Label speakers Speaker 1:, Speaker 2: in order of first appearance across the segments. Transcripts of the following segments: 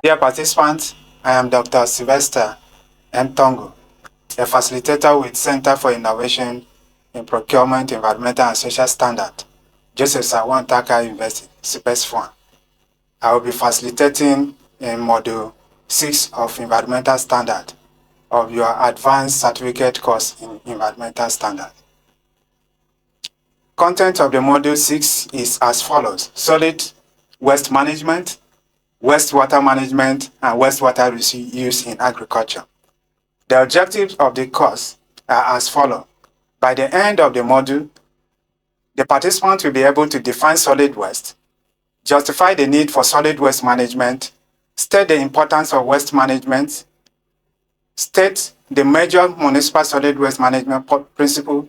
Speaker 1: Dear participants, I am Dr. Sylvester M. Tongu, a facilitator with Center for Innovation in Procurement, Environmental and Social Standard, Joseph Sawan Taka University, CPES-1. I will be facilitating in Module 6 of Environmental Standard of your Advanced Certificate course in Environmental Standard. Content of the Module 6 is as follows: solid waste management, wastewater management, and wastewater use in agriculture. The objectives of the course are as follows. By the end of the module, the participant will be able to define solid waste, justify the need for solid waste management, state the importance of waste management, state the major municipal solid waste management principle,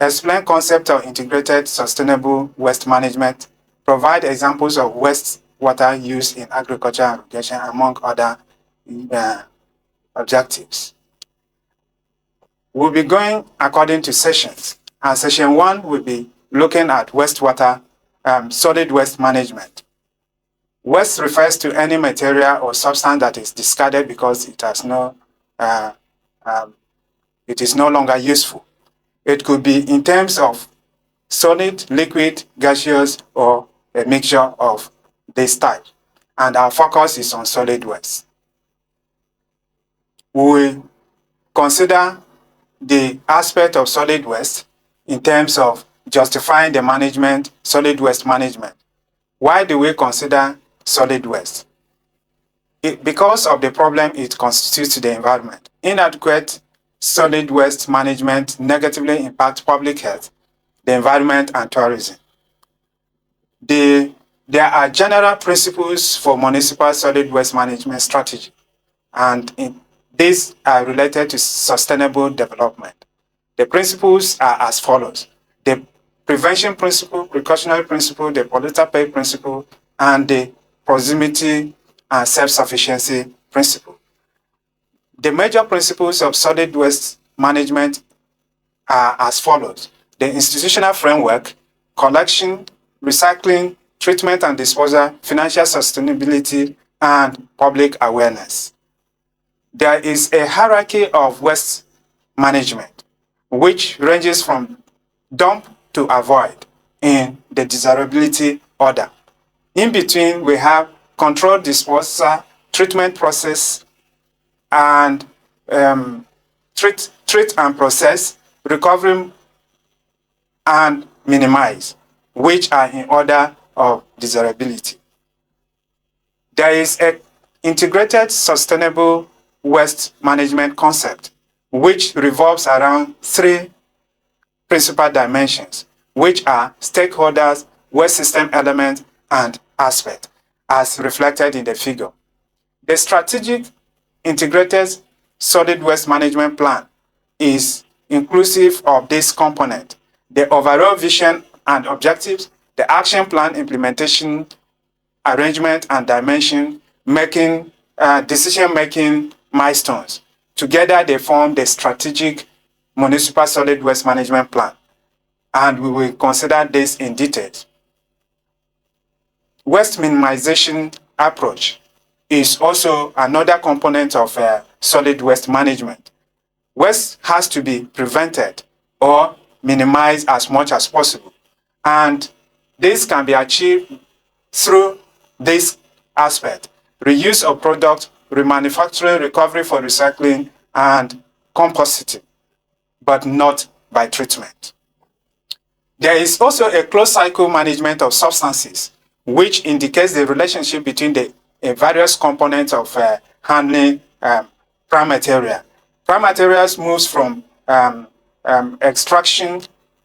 Speaker 1: explain concept of integrated sustainable waste management, provide examples of wastewater use in agriculture and irrigation, among other objectives. We'll be going according to sessions, and session 1 will be looking at wastewater, solid waste management. Waste refers to any material or substance that is discarded because it has it is no longer useful. It could be in terms of solid, liquid, gaseous, or a mixture of this type. And our focus is on solid waste. We will consider the aspect of solid waste in terms of justifying the management, solid waste management. Why do we consider solid waste? Because of the problem it constitutes to the environment. Inadequate solid waste management negatively impacts public health, the environment, and tourism. There are general principles for municipal solid waste management strategy, and these are related to sustainable development. The principles are as follows: the prevention principle, precautionary principle, the polluter pay principle, and the proximity and self-sufficiency principle. The major principles of solid waste management are as follows: the institutional framework, collection, recycling, treatment and disposal, financial sustainability, and public awareness. There is a hierarchy of waste management, which ranges from dump to avoid in the desirability order. In between, we have controlled disposal, treatment process, and treat and process, recovery, and minimize, which are in order of desirability. There is an integrated sustainable waste management concept, which revolves around 3 principal dimensions, which are stakeholders, waste system elements, and aspect, as reflected in the figure. The strategic integrated solid waste management plan is inclusive of this component: the overall vision and objectives, the action plan implementation, arrangement and dimension, decision-making milestones. Together, they form the strategic municipal solid waste management plan, and we will consider this in detail. Waste minimization approach is also another component of solid waste management. Waste has to be prevented or minimized as much as possible, and this can be achieved through this aspect: reuse of product, remanufacturing, recovery for recycling, and compositing, but not by treatment. There is also a closed cycle management of substances, which indicates the relationship between the various components of handling prime material. Prime materials moves from extraction.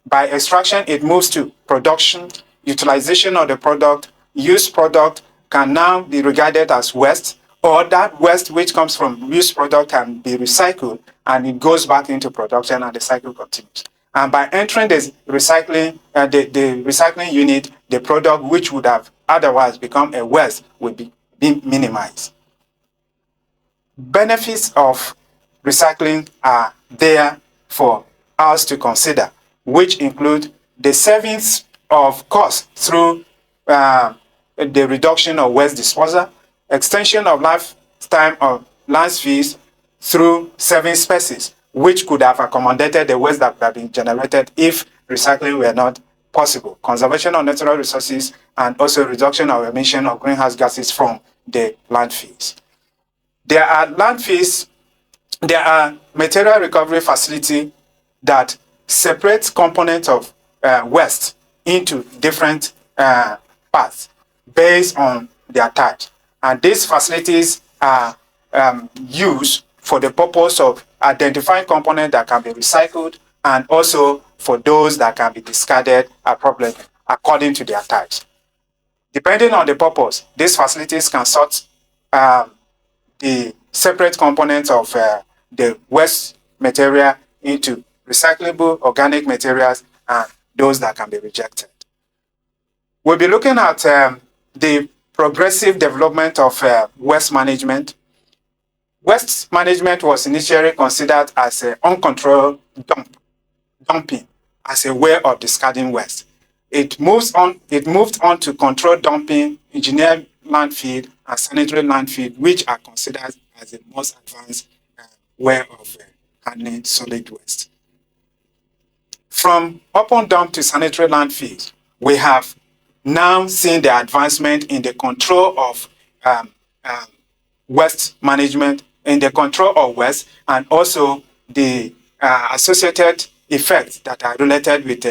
Speaker 1: By extraction, it moves to production, utilization of the product. Used product can now be regarded as waste, or that waste which comes from used product can be recycled and it goes back into production and the cycle continues. And by entering the recycling unit, the product which would have otherwise become a waste will be minimized. Benefits of recycling are there for us to consider, which include the savings of cost through the reduction of waste disposal, extension of lifetime of landfills through saving species, which could have accommodated the waste that would have been generated if recycling were not possible, conservation of natural resources, and also reduction of emission of greenhouse gases from the landfills. There are landfills, there are material recovery facilities that separate components of waste into different parts based on their type. And these facilities are used for the purpose of identifying components that can be recycled and also for those that can be discarded appropriately according to their types. Depending on the purpose, these facilities can sort the separate components of the waste material into recyclable organic materials and those that can be rejected. We'll be looking at the progressive development of waste management. Waste management was initially considered as an uncontrolled dumping as a way of discarding waste. It moved on to controlled dumping, engineered landfill, and sanitary landfill, which are considered as the most advanced way of handling solid waste. From open dump to sanitary landfills, we have now seen the advancement in the control of waste management, in the control of waste, and also the associated effects that are related with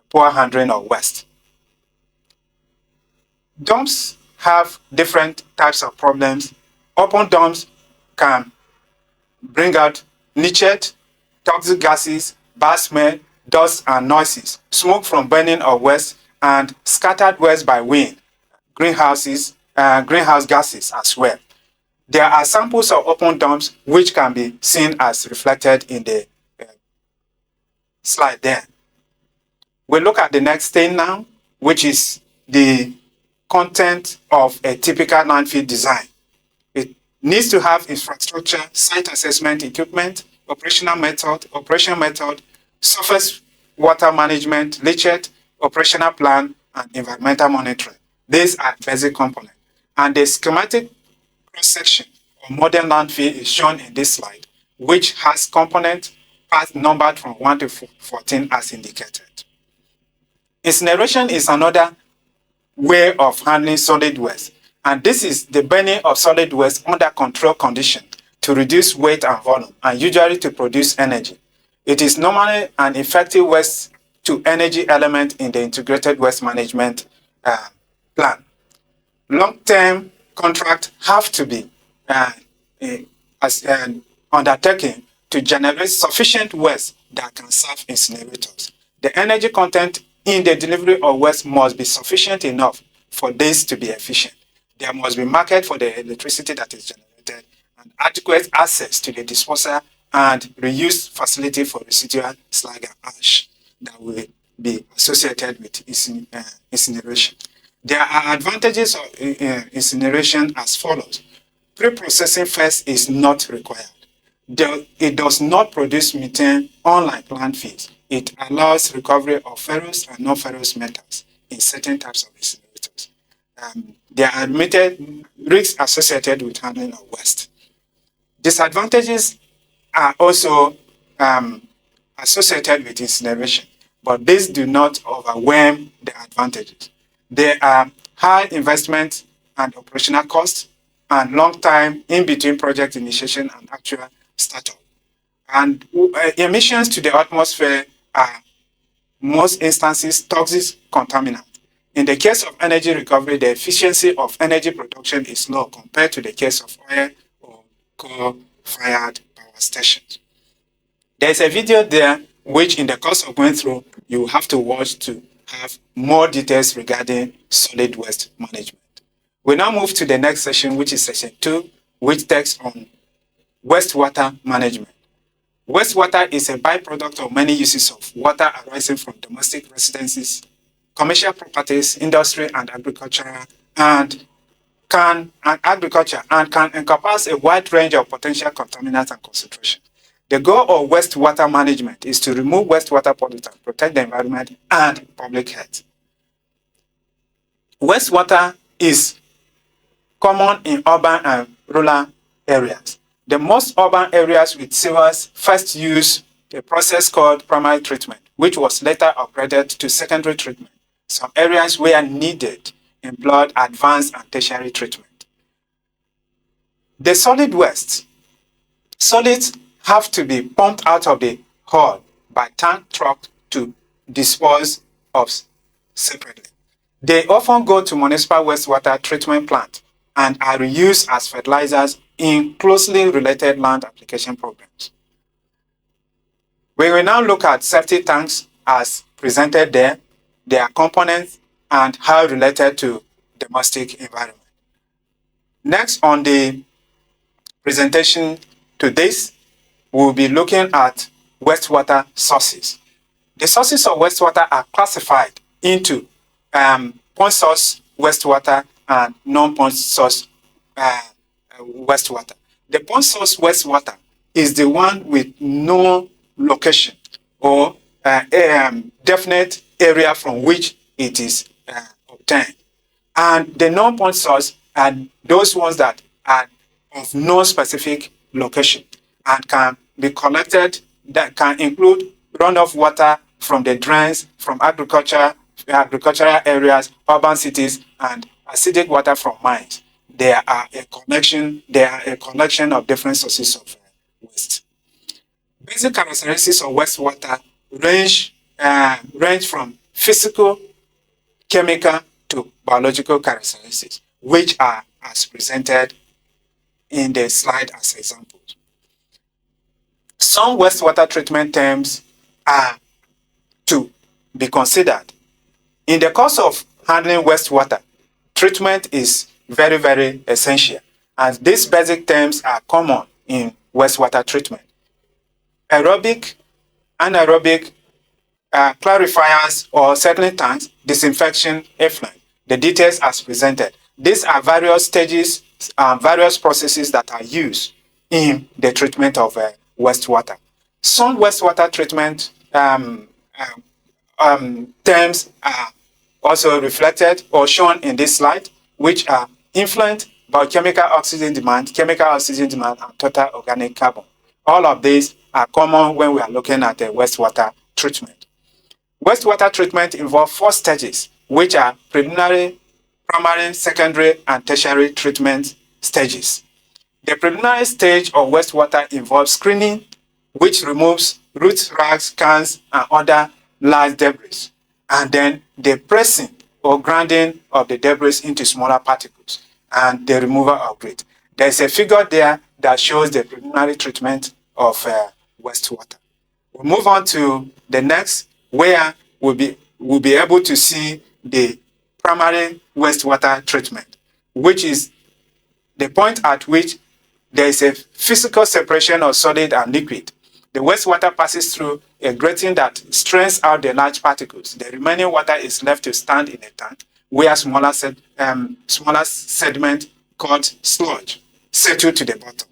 Speaker 1: poor handling of waste. Dumps have different types of problems. Open dumps can bring out leachate, toxic gases, bad smell, dust and noises, smoke from burning of waste, and scattered waste by wind, greenhouse gases as well. There are samples of open dumps which can be seen as reflected in the slide there. We look at the next thing now, which is the content of a typical landfill design. It needs to have infrastructure, site assessment equipment, operation method, surface water management, leachate, operational plan, and environmental monitoring. These are basic components. And the schematic cross-section of modern landfill is shown in this slide, which has component parts numbered from 1 to 14 as indicated. Incineration is another way of handling solid waste, and this is the burning of solid waste under controlled condition to reduce weight and volume, and usually to produce energy. It is normally an effective waste to energy element in the integrated waste management plan. Long-term contracts have to be undertaken to generate sufficient waste that can serve incinerators. The energy content in the delivery of waste must be sufficient enough for this to be efficient. There must be market for the electricity that is generated and adequate access to the disposal and reuse facility for residual slag and ash that will be associated with incineration. There are advantages of incineration as follows. Pre-processing first is not required. It does not produce methane unlike landfills. It allows recovery of ferrous and non-ferrous metals in certain types of incinerators. There are limited risks associated with handling of waste. Disadvantages are also associated with incineration, but these do not overwhelm the advantages. There are high investment and operational costs and long time in between project initiation and actual startup. And emissions to the atmosphere are, most instances, toxic contaminants. In the case of energy recovery, the efficiency of energy production is low compared to the case of oil or coal-fired power stations. There is a video there which, in the course of going through, you have to watch to have more details regarding solid waste management. We now move to the next session, which is session 2, which takes on wastewater management. Wastewater is a byproduct of many uses of water arising from domestic residences, commercial properties, industry, and agriculture, and can encompass a wide range of potential contaminants and concentration. The goal of wastewater management is to remove wastewater pollutants, protect the environment, and public health. Wastewater is common in urban and rural areas. The most urban areas with sewers first used a process called primary treatment, which was later upgraded to secondary treatment. Some areas where needed employed advanced and tertiary treatment. The solid waste. Solids have to be pumped out of the hull by tank truck to dispose of separately. They often go to municipal wastewater treatment plant and are reused as fertilizers in closely related land application programs. We will now look at safety tanks as presented there, their components, and how related to domestic environment. Next on the presentation to this, we'll be looking at wastewater sources. The sources of wastewater are classified into point source wastewater and non-point source wastewater. The point source wastewater is the one with no location or definite area from which it is obtained. And the non-point source are those ones that are of no specific location and can be collected, that can include runoff water from the drains, from agricultural areas, urban cities, and acidic water from mines. They are a collection of different sources of waste. Basic characteristics of wastewater range from physical, chemical, to biological characteristics, which are as presented in the slide as examples. Some wastewater treatment terms are to be considered. In the course of handling wastewater, treatment is very, very essential, and these basic terms are common in wastewater treatment. Aerobic, anaerobic, clarifiers or settling tanks, disinfection, effluent. The details as presented. These are various stages, various processes that are used in the treatment of wastewater. Some wastewater treatment terms are also reflected or shown in this slide, which are influent, biochemical oxygen demand, chemical oxygen demand, and total organic carbon. All of these are common when we are looking at the wastewater treatment. Wastewater treatment involves 4 stages, which are preliminary, primary, secondary, and tertiary treatment stages. The preliminary stage of wastewater involves screening, which removes roots, rags, cans, and other large debris, and then the pressing or grinding of the debris into smaller particles, and the removal of grit. There's a figure there that shows the preliminary treatment of wastewater. We'll move on to the next, where we'll be able to see the primary wastewater treatment, which is the point at which there is a physical separation of solid and liquid. The wastewater passes through a grating that strains out the large particles. The remaining water is left to stand in a tank where smaller sediment called sludge settle to the bottom.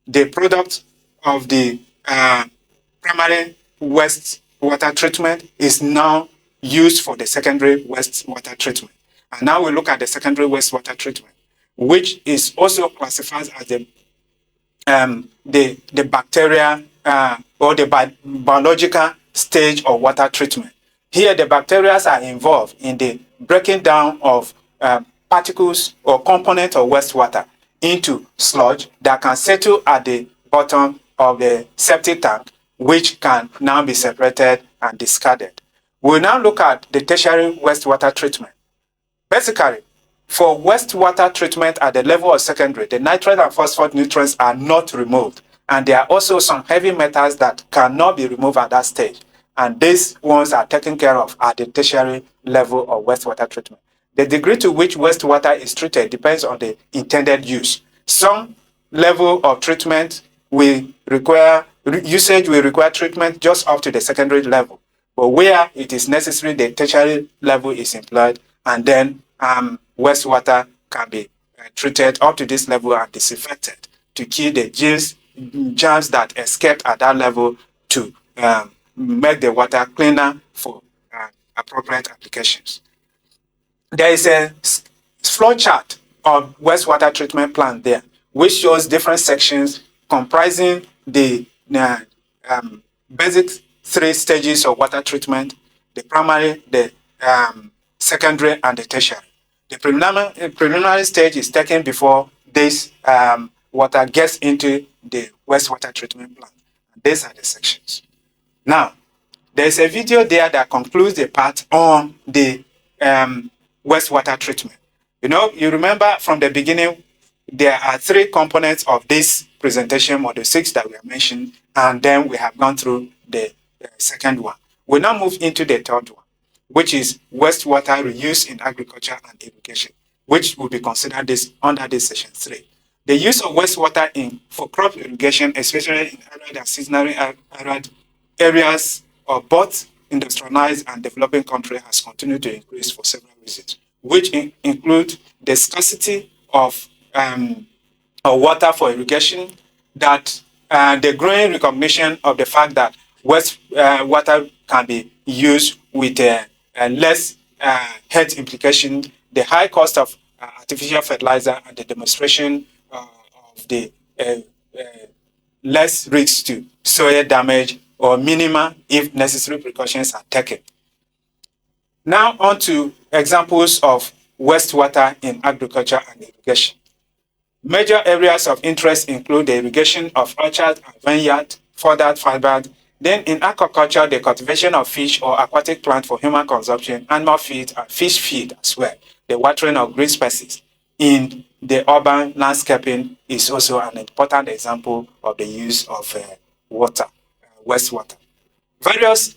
Speaker 1: The product of the primary wastewater treatment is now used for the secondary wastewater treatment. And now we look at the secondary wastewater treatment, which is also classified as the bacteria or the biological stage of water treatment. Here, the bacteria are involved in the breaking down of particles or components of wastewater into sludge that can settle at the bottom of the septic tank, which can now be separated and discarded. We'll now look at the tertiary wastewater treatment. Basically, for wastewater treatment at the level of secondary, the nitrate and phosphate nutrients are not removed, and there are also some heavy metals that cannot be removed at that stage, and these ones are taken care of at the tertiary level of wastewater treatment. The degree to which wastewater is treated depends on the intended use. Some level of treatment will require treatment just up to the secondary level, but where it is necessary, the tertiary level is employed, and then wastewater can be treated up to this level and disinfected to kill the germs that escaped at that level to make the water cleaner for appropriate applications. There is a flow chart of wastewater treatment plant there, which shows different sections comprising the basic 3 stages of water treatment: the primary, the secondary, and the tertiary. The preliminary stage is taken before this water gets into the wastewater treatment plant. And these are the sections. Now, there's a video there that concludes the part on the wastewater treatment. You remember from the beginning, there are 3 components of this presentation, module 6 that we have mentioned, and then we have gone through the second one. We'll now move into the third one, which is wastewater reuse in agriculture and irrigation, which will be considered under this section 3. The use of wastewater for crop irrigation, especially in arid and seasonally arid areas of both industrialized and developing countries, has continued to increase for several reasons, which include the scarcity of water for irrigation, that the growing recognition of the fact that water can be used with less health implications, the high cost of artificial fertilizer, and the demonstration of the less risks to soil damage or minimal if necessary precautions are taken. Now on to examples of wastewater in agriculture and irrigation. Major areas of interest include the irrigation of orchards and vineyards, further fiber. Then in aquaculture, the cultivation of fish or aquatic plants for human consumption, animal feed, and fish feed as well. The watering of green species in the urban landscaping is also an important example of the use of wastewater. Various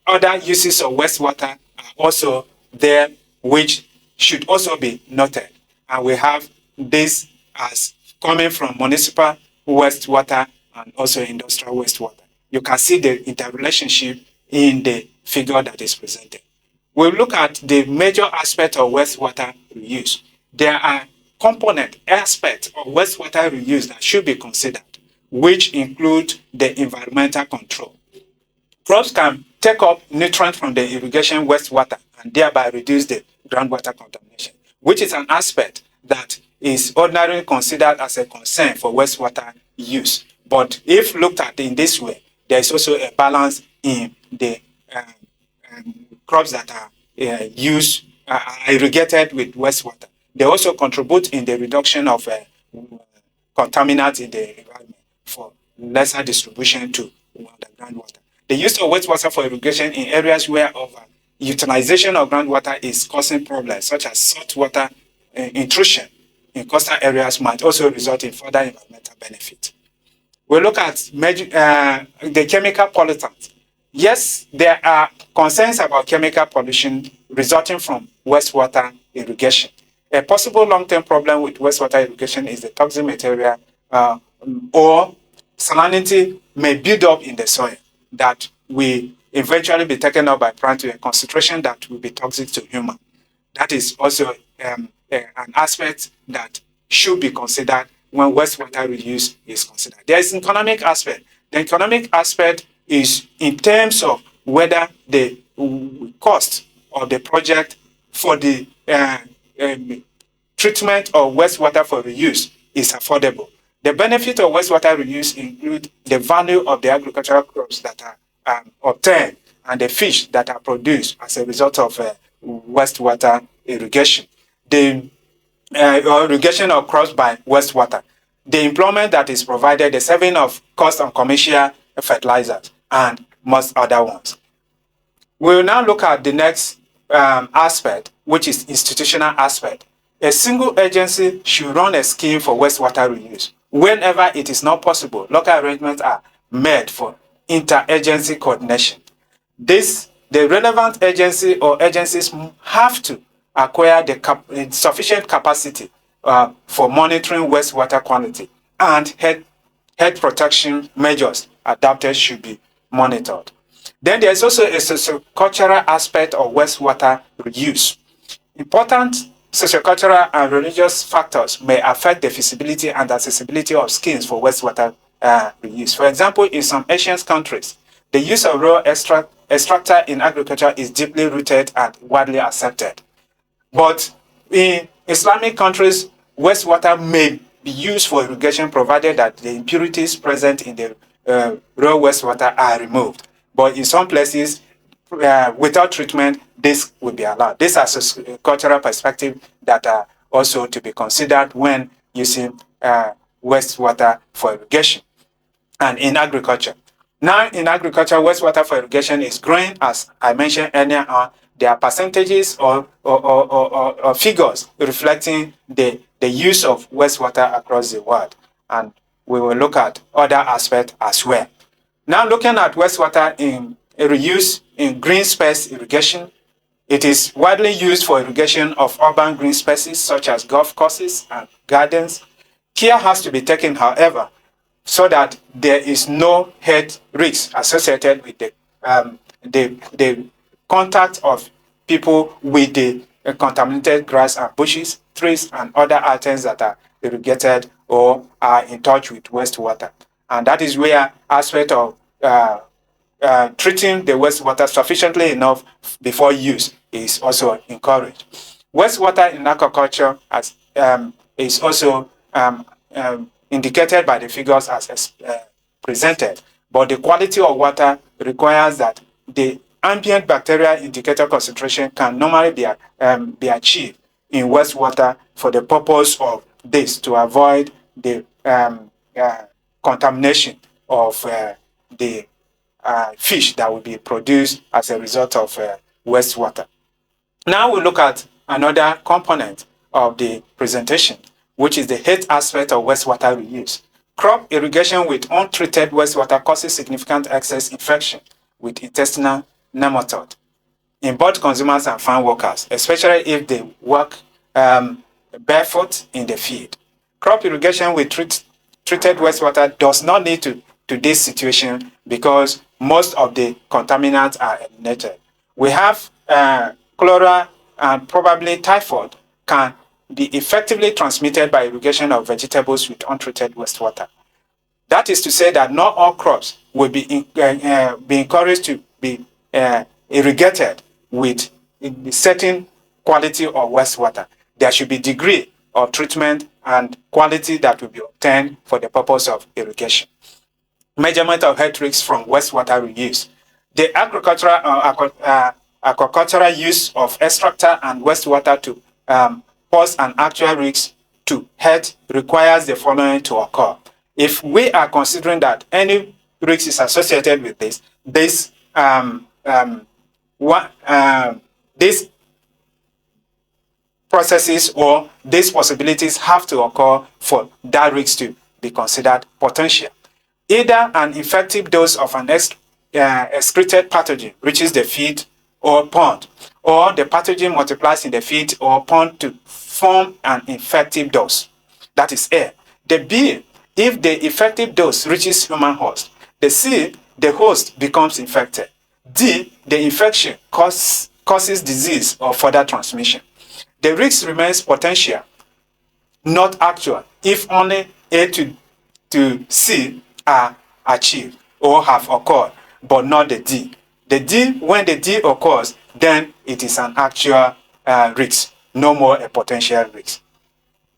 Speaker 1: other uses of wastewater are also there, which should also be noted. And we have this as coming from municipal wastewater and also industrial wastewater. You can see the interrelationship in the figure that is presented. We'll look at the major aspect of wastewater reuse. There are component aspects of wastewater reuse that should be considered, which include the environmental control. Crops can take up nutrients from the irrigation wastewater and thereby reduce the groundwater contamination, which is an aspect that is ordinarily considered as a concern for wastewater use. But if looked at in this way, there is also a balance in the crops that are irrigated with wastewater. They also contribute in the reduction of contaminants in the environment for lesser distribution to underground water. The use of wastewater for irrigation in areas where utilization of groundwater is causing problems, such as saltwater intrusion in coastal areas, might also result in further environmental benefit. We look at the chemical pollutants. Yes, there are concerns about chemical pollution resulting from wastewater irrigation. A possible long-term problem with wastewater irrigation is the toxic material or salinity may build up in the soil that will eventually be taken up by plants to a concentration that will be toxic to human. That is also an aspect that should be considered when wastewater reuse is considered. There is an economic aspect. The economic aspect is in terms of whether the cost of the project for the treatment of wastewater for reuse is affordable. The benefit of wastewater reuse include the value of the agricultural crops that are obtained and the fish that are produced as a result of wastewater irrigation. The irrigation of crops by wastewater, the employment that is provided, the saving of cost on commercial fertilizers, and most other ones. We will now look at the next aspect, which is institutional aspect. A single agency should run a scheme for wastewater reuse. Whenever it is not possible, local arrangements are made for interagency coordination. The relevant agency or agencies have to acquire the sufficient capacity for monitoring wastewater quality, and health protection measures adapted should be monitored. Then there is also a sociocultural aspect of wastewater reuse. Important sociocultural and religious factors may affect the feasibility and accessibility of schemes for wastewater reuse. For example, in some Asian countries, the use of raw extractor in agriculture is deeply rooted and widely accepted. But in Islamic countries, wastewater may be used for irrigation provided that the impurities present in the raw wastewater are removed. But in some places, without treatment, this will be allowed. These are cultural perspectives that are also to be considered when using wastewater for irrigation and in agriculture. Now, in agriculture, wastewater for irrigation is growing, as I mentioned earlier on. There are percentages or figures reflecting the use of wastewater across the world. And we will look at other aspects as well. Now, looking at wastewater in reuse in green space irrigation, it is widely used for irrigation of urban green spaces such as golf courses and gardens. Care has to be taken, however, so that there is no health risk associated with the contact of people with the contaminated grass and bushes, trees, and other items that are irrigated or are in touch with wastewater. And that is where aspect of treating the wastewater sufficiently enough before use is also encouraged. Wastewater in aquaculture is also indicated by the figures as presented, but the quality of water requires that the ambient bacterial indicator concentration can normally be achieved in wastewater for the purpose of this, to avoid the contamination of the fish that will be produced as a result of wastewater. Now we look at another component of the presentation, which is the health aspect of wastewater reuse. Crop irrigation with untreated wastewater causes significant excess infection with intestinal nematode in both consumers and farm workers, especially if they work barefoot in the field. Crop irrigation with treated wastewater does not lead to this situation because most of the contaminants are eliminated. We have cholera and probably typhoid can be effectively transmitted by irrigation of vegetables with untreated wastewater. That is to say that not all crops will be encouraged to be irrigated with a certain quality of wastewater. There should be degree of treatment and quality that will be obtained for the purpose of irrigation. Measurement of health risks from wastewater reuse. The agricultural aquacultural use of extractor and wastewater to pose an actual risk to health requires the following to occur. If we are considering that any risk is associated with these processes or these possibilities have to occur for that risk to be considered potential. Either an effective dose of an excreted pathogen reaches the feed or pond, or the pathogen multiplies in the feed or pond to form an infective dose. That is A. The B, if the effective dose reaches human host. The C, the host becomes infected. D, the infection causes disease or further transmission. The risk remains potential, not actual, if only A to C are achieved or have occurred, but not the D. The D, when the D occurs, then it is an actual risk, no more a potential risk.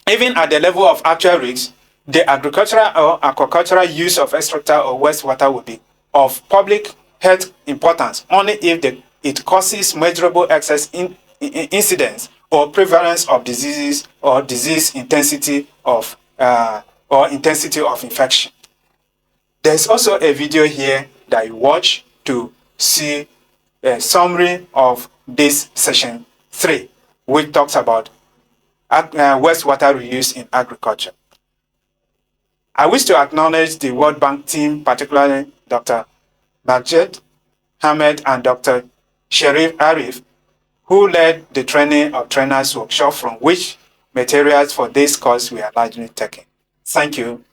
Speaker 1: Even at the level of actual risk, the agricultural or aquacultural use of extractor or wastewater will be of public health importance only if it causes measurable excess incidence or prevalence of diseases or disease intensity of infection. There's also a video here that you watch to see a summary of this session 3, which talks about wastewater reuse in agriculture. I wish to acknowledge the World Bank team, particularly Dr. Majed Ahmed and Dr. Sharif Arif, who led the training of trainers workshop, from which materials for this course we are largely taking. Thank you.